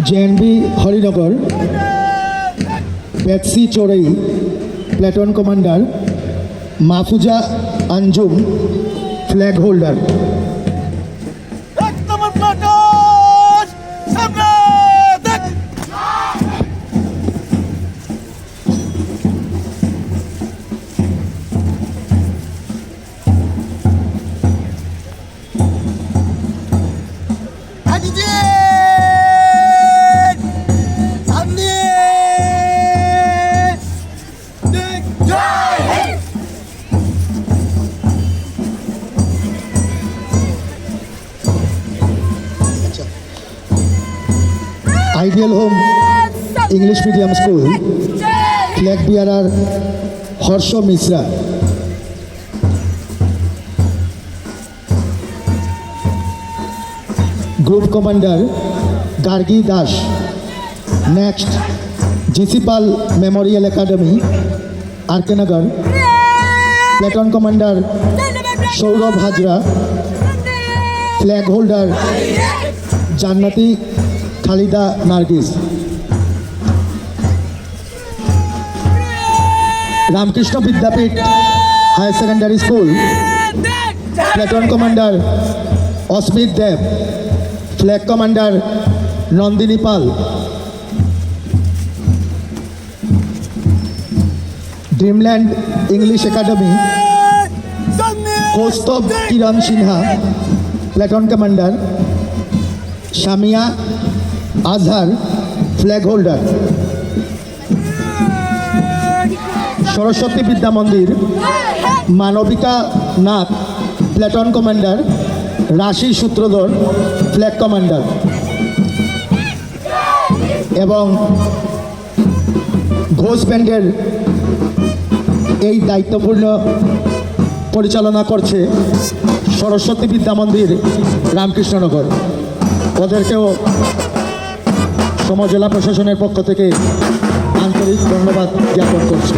JNB Harinagar পেপসি চোরই platoon commander Mahfuza Anjum flag holder. Ideal home English medium school flag bearer Harsh Mishra. Group commander Gargi Das. Next GC Pal memorial academy RK Nagar platoon commander Sourav Hazra. Flag holder Jannati Khalida Nargis. Ramakrishna Vidyapith higher secondary school platoon commander Asmit Dev. Flag commander Nandini Pal. Dreamland English academy Kaustav Kiran Sinha. Platoon commander Samia Azhar. Flag holder Saraswati Vidya Mandir Manabika Nath. Platoon commander রাশি সূত্রধর। Flag commander এবং ঘোষ ব্যান্ডের এই দায়িত্বপূর্ণ পরিচালনা করছে সরস্বতী বিদ্যা মন্দির রামকৃষ্ণনগর। ওদেরকেও সমজেলা প্রশাসনের পক্ষ থেকে আন্তরিক ধন্যবাদ জ্ঞাপন করছি।